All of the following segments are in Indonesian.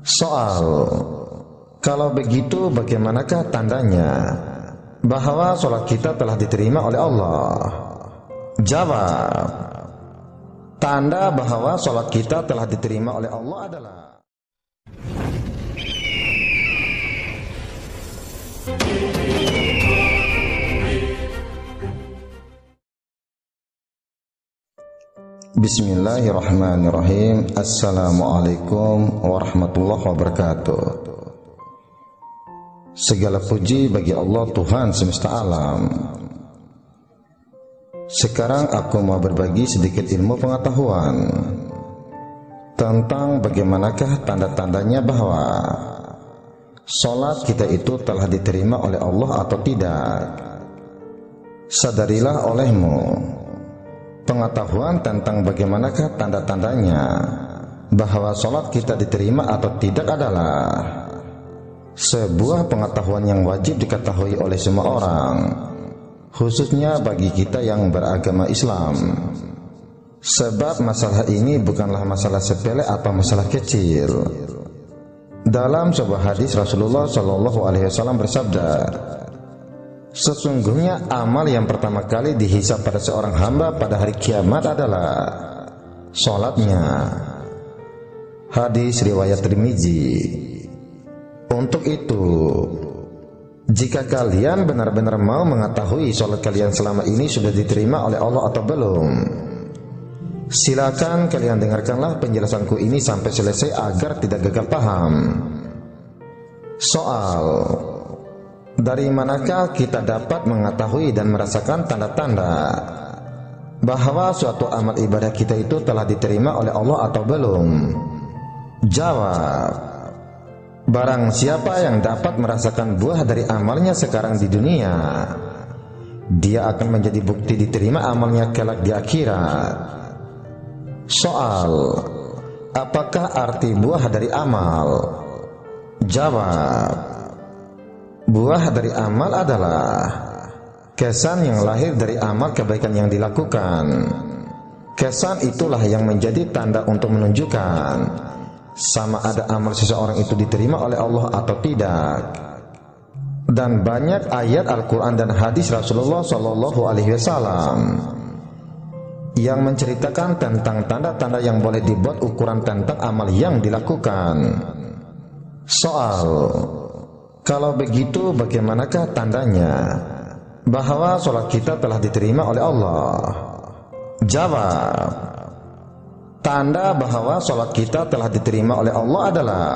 Soal, kalau begitu bagaimanakah tandanya bahwa sholat kita telah diterima oleh Allah? Jawab, tanda bahwa sholat kita telah diterima oleh Allah adalah Bismillahirrahmanirrahim. Assalamualaikum warahmatullahi wabarakatuh. Segala puji bagi Allah Tuhan semesta alam. Sekarang aku mau berbagi sedikit ilmu pengetahuan tentang bagaimanakah tanda-tandanya bahwa sholat kita itu telah diterima oleh Allah atau tidak. Sadarilah olehmu, pengetahuan tentang bagaimanakah tanda-tandanya bahwa sholat kita diterima atau tidak adalah sebuah pengetahuan yang wajib diketahui oleh semua orang, khususnya bagi kita yang beragama Islam. Sebab masalah ini bukanlah masalah sepele atau masalah kecil. Dalam sebuah hadis Rasulullah SAW bersabda, sesungguhnya amal yang pertama kali dihisab pada seorang hamba pada hari kiamat adalah sholatnya. Hadis riwayat Tirmizi. Untuk itu, jika kalian benar-benar mau mengetahui sholat kalian selama ini sudah diterima oleh Allah atau belum, silakan kalian dengarkanlah penjelasanku ini sampai selesai agar tidak gagal paham. Soal, dari manakah kita dapat mengetahui dan merasakan tanda-tanda bahwa suatu amal ibadah kita itu telah diterima oleh Allah atau belum? Jawab, barang siapa yang dapat merasakan buah dari amalnya sekarang di dunia, dia akan menjadi bukti diterima amalnya kelak di akhirat. Soal, apakah arti buah dari amal? Jawab, buah dari amal adalah kesan yang lahir dari amal kebaikan yang dilakukan. Kesan itulah yang menjadi tanda untuk menunjukkan sama ada amal seseorang itu diterima oleh Allah atau tidak. Dan banyak ayat Al-Quran dan hadis Rasulullah SAW yang menceritakan tentang tanda-tanda yang boleh dibuat ukuran tentang amal yang dilakukan. Soal, kalau begitu bagaimanakah tandanya bahwa sholat kita telah diterima oleh Allah? Jawab, tanda bahwa sholat kita telah diterima oleh Allah adalah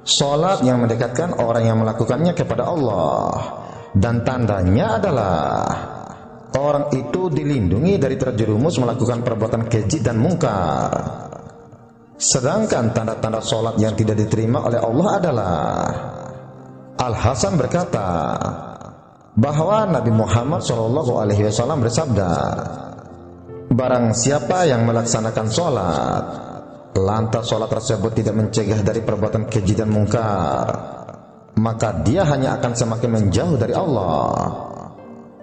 sholat yang mendekatkan orang yang melakukannya kepada Allah. Dan tandanya adalah orang itu dilindungi dari terjerumus melakukan perbuatan keji dan mungkar. Sedangkan tanda-tanda sholat yang tidak diterima oleh Allah adalah, Al-Hasan berkata bahwa Nabi Muhammad SAW bersabda, barang siapa yang melaksanakan sholat, lantas sholat tersebut tidak mencegah dari perbuatan keji dan mungkar, maka dia hanya akan semakin menjauh dari Allah.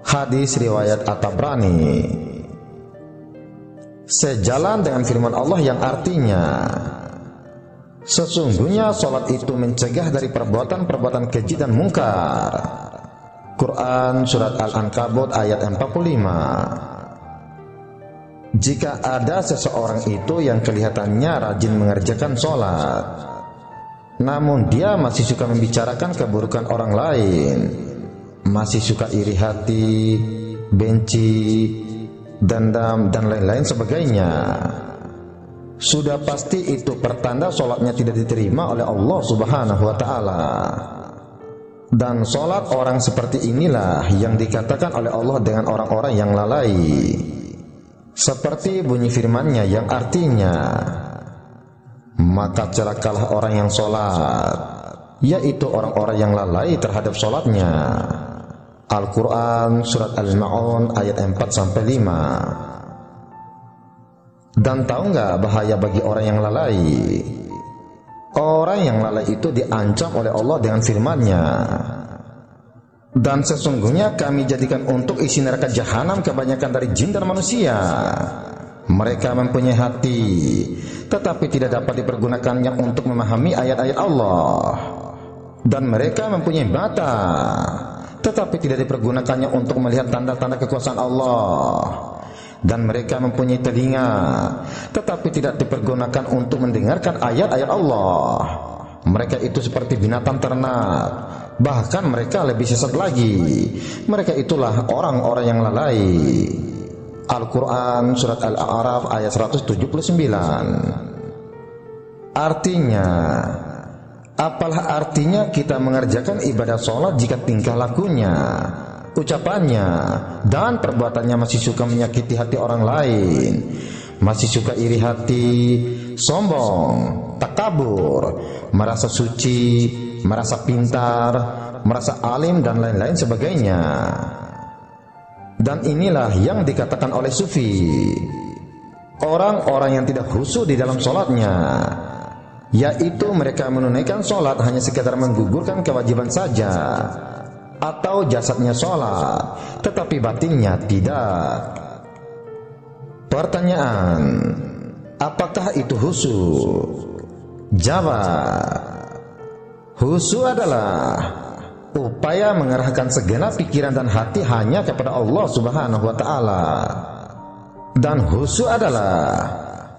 Hadis riwayat At-Tabrani. Sejalan dengan firman Allah yang artinya, sesungguhnya sholat itu mencegah dari perbuatan-perbuatan keji dan mungkar. Quran Surat Al-Ankabut ayat 45. Jika ada seseorang itu yang kelihatannya rajin mengerjakan sholat, namun dia masih suka membicarakan keburukan orang lain, masih suka iri hati, benci, dendam, dan lain-lain sebagainya, sudah pasti itu pertanda sholatnya tidak diterima oleh Allah Subhanahu wa Ta'ala. Dan sholat orang seperti inilah yang dikatakan oleh Allah dengan orang-orang yang lalai, seperti bunyi firman-Nya yang artinya, maka celakalah orang yang sholat, yaitu orang-orang yang lalai terhadap sholatnya. Al-Quran Surat Al-Ma'un ayat 4-5. Dan tahu nggak bahaya bagi orang yang lalai? Orang yang lalai itu diancam oleh Allah dengan firman-Nya, dan sesungguhnya kami jadikan untuk isi neraka jahanam kebanyakan dari jin dan manusia. Mereka mempunyai hati, tetapi tidak dapat dipergunakannya untuk memahami ayat-ayat Allah. Dan mereka mempunyai mata, tetapi tidak dipergunakannya untuk melihat tanda-tanda kekuasaan Allah. Dan mereka mempunyai telinga, tetapi tidak dipergunakan untuk mendengarkan ayat-ayat Allah. Mereka itu seperti binatang ternak, bahkan mereka lebih sesat lagi. Mereka itulah orang-orang yang lalai. Al-Quran Surat Al-A'raf ayat 179. Artinya, apalah artinya kita mengerjakan ibadah sholat jika tingkah lakunya, ucapannya, dan perbuatannya masih suka menyakiti hati orang lain, masih suka iri hati, sombong, takabur, merasa suci, merasa pintar, merasa alim, dan lain-lain sebagainya. Dan inilah yang dikatakan oleh sufi, orang-orang yang tidak khusyuk di dalam sholatnya, yaitu mereka menunaikan sholat hanya sekedar menggugurkan kewajiban saja, atau jasadnya sholat, tetapi batinnya tidak. Pertanyaan, apakah itu khusyuk? Jawab, khusyuk adalah upaya mengarahkan segenap pikiran dan hati hanya kepada Allah Subhanahu wa Ta'ala. Dan khusyuk adalah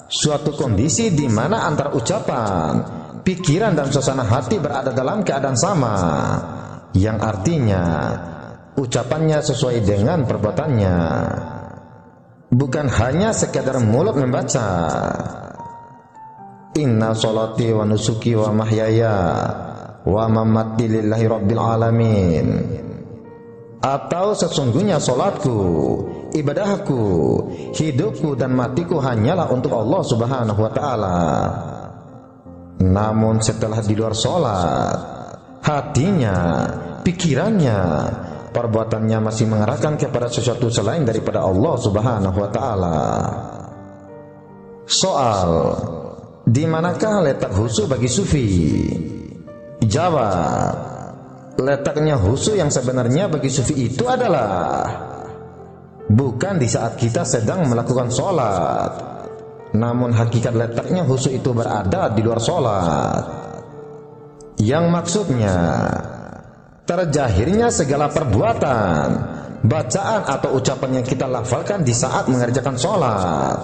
suatu kondisi di mana antara ucapan, pikiran, dan suasana hati berada dalam keadaan sama, yang artinya ucapannya sesuai dengan perbuatannya, bukan hanya sekadar mulut membaca inna sholati wa nusuki wa mahyaya wa mamati lillahi rabbil alamin, atau sesungguhnya solatku, ibadahku, hidupku, dan matiku hanyalah untuk Allah Subhanahu wa Ta'ala. Namun setelah di luar solat, hatinya, pikirannya, perbuatannya masih mengarahkan kepada sesuatu selain daripada Allah Subhanahu wa Ta'ala. Soal, di manakah letak khusyuk bagi sufi? Jawab, letaknya khusyuk yang sebenarnya bagi sufi itu adalah bukan di saat kita sedang melakukan sholat, namun hakikat letaknya khusyuk itu berada di luar sholat, yang maksudnya terjahirnya segala perbuatan, bacaan atau ucapan yang kita lafalkan di saat mengerjakan sholat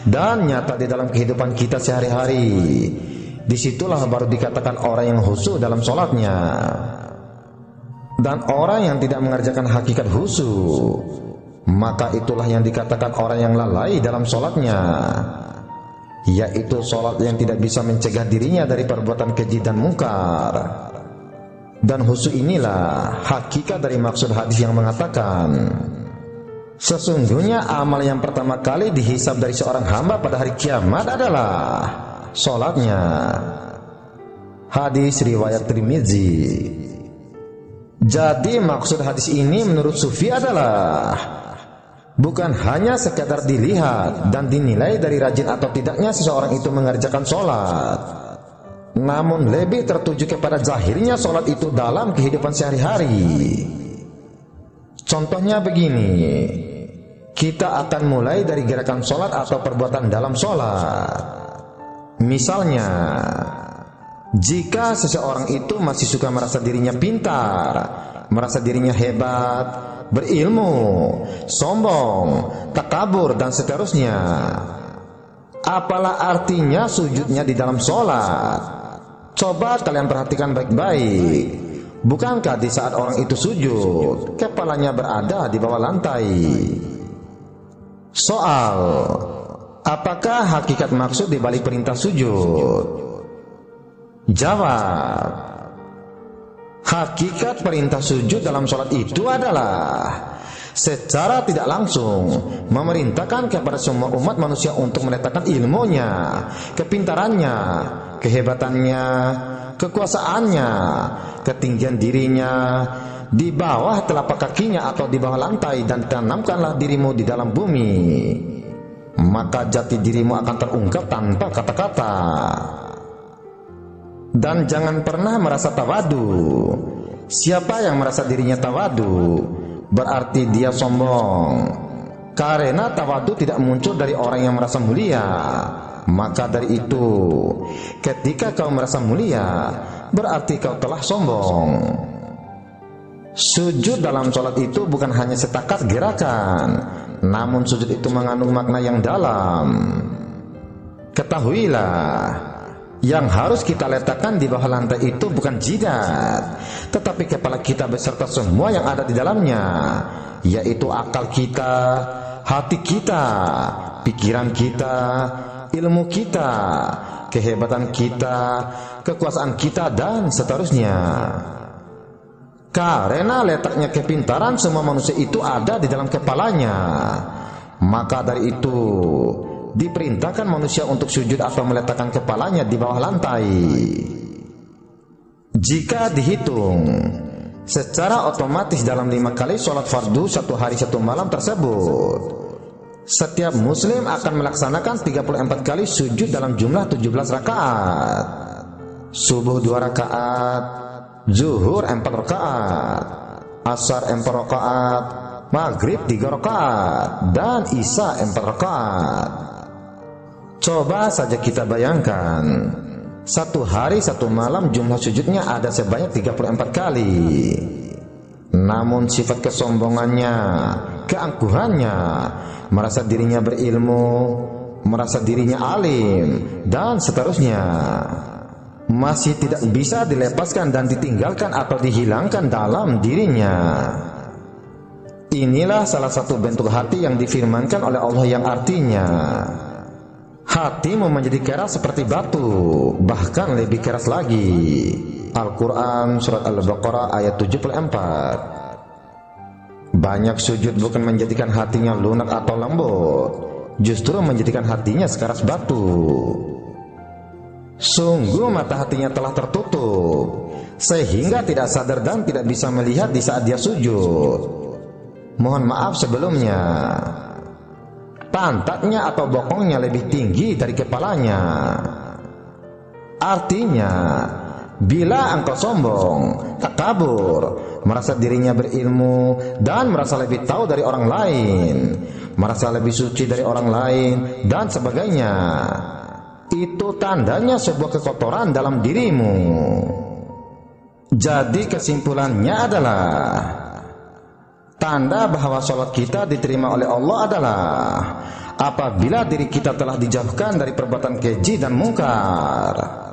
dan nyata di dalam kehidupan kita sehari-hari. Disitulah baru dikatakan orang yang khusyuk dalam sholatnya. Dan orang yang tidak mengerjakan hakikat khusyuk, maka itulah yang dikatakan orang yang lalai dalam sholatnya, yaitu sholat yang tidak bisa mencegah dirinya dari perbuatan keji dan mungkar. Dan khusyuk inilah hakikat dari maksud hadis yang mengatakan, sesungguhnya amal yang pertama kali dihisab dari seorang hamba pada hari kiamat adalah sholatnya. Hadis riwayat Tirmizi. Jadi maksud hadis ini menurut sufi adalah bukan hanya sekadar dilihat dan dinilai dari rajin atau tidaknya seseorang itu mengerjakan sholat, namun lebih tertuju kepada zahirnya sholat itu dalam kehidupan sehari-hari. Contohnya begini, kita akan mulai dari gerakan sholat atau perbuatan dalam sholat. Misalnya, jika seseorang itu masih suka merasa dirinya pintar, merasa dirinya hebat, berilmu, sombong, takabur, dan seterusnya, apalah artinya sujudnya di dalam sholat? Coba kalian perhatikan baik-baik. Bukankah di saat orang itu sujud, kepalanya berada di bawah lantai? Soal, apakah hakikat maksud di balik perintah sujud? Jawab, hakikat perintah sujud dalam sholat itu adalah secara tidak langsung memerintahkan kepada semua umat manusia untuk meletakkan ilmunya, kepintarannya, kehebatannya, kekuasaannya, ketinggian dirinya di bawah telapak kakinya atau di bawah lantai, dan tanamkanlah dirimu di dalam bumi, maka jati dirimu akan terungkap tanpa kata-kata. Dan jangan pernah merasa tawadu. Siapa yang merasa dirinya tawadu, berarti dia sombong. Karena tawadu tidak muncul dari orang yang merasa mulia. Maka dari itu, ketika kau merasa mulia, berarti kau telah sombong. Sujud dalam sholat itu bukan hanya setakat gerakan, namun sujud itu mengandung makna yang dalam. Ketahuilah, yang harus kita letakkan di bawah lantai itu bukan jidat, tetapi kepala kita beserta semua yang ada di dalamnya, yaitu akal kita, hati kita, pikiran kita, ilmu kita, kehebatan kita, kekuasaan kita, dan seterusnya. Karena letaknya kepintaran semua manusia itu ada di dalam kepalanya, maka dari itu diperintahkan manusia untuk sujud atau meletakkan kepalanya di bawah lantai. Jika dihitung secara otomatis dalam 5 kali sholat fardu 1 hari 1 malam tersebut, setiap muslim akan melaksanakan 34 kali sujud dalam jumlah 17 rakaat. Subuh 2 rakaat, zuhur 4 rakaat, asar 4 rakaat, maghrib 3 rakaat, dan isya 4 rakaat. Coba saja kita bayangkan, 1 hari 1 malam jumlah sujudnya ada sebanyak 34 kali. Namun sifat kesombongannya, keangkuhannya, merasa dirinya berilmu, merasa dirinya alim, dan seterusnya, masih tidak bisa dilepaskan dan ditinggalkan atau dihilangkan dalam dirinya. Inilah salah satu bentuk hati yang difirmankan oleh Allah yang artinya, hatimu menjadi keras seperti batu, bahkan lebih keras lagi. Al-Quran Surat Al-Baqarah ayat 74. Banyak sujud bukan menjadikan hatinya lunak atau lembut, justru menjadikan hatinya sekeras batu. Sungguh mata hatinya telah tertutup, sehingga tidak sadar dan tidak bisa melihat di saat dia sujud. Mohon maaf sebelumnya, pantatnya atau bokongnya lebih tinggi dari kepalanya. Artinya, bila engkau sombong, takabur, merasa dirinya berilmu, dan merasa lebih tahu dari orang lain, merasa lebih suci dari orang lain, dan sebagainya, itu tandanya sebuah kekotoran dalam dirimu. Jadi kesimpulannya adalah, tanda bahwa sholat kita diterima oleh Allah adalah apabila diri kita telah dijauhkan dari perbuatan keji dan mungkar.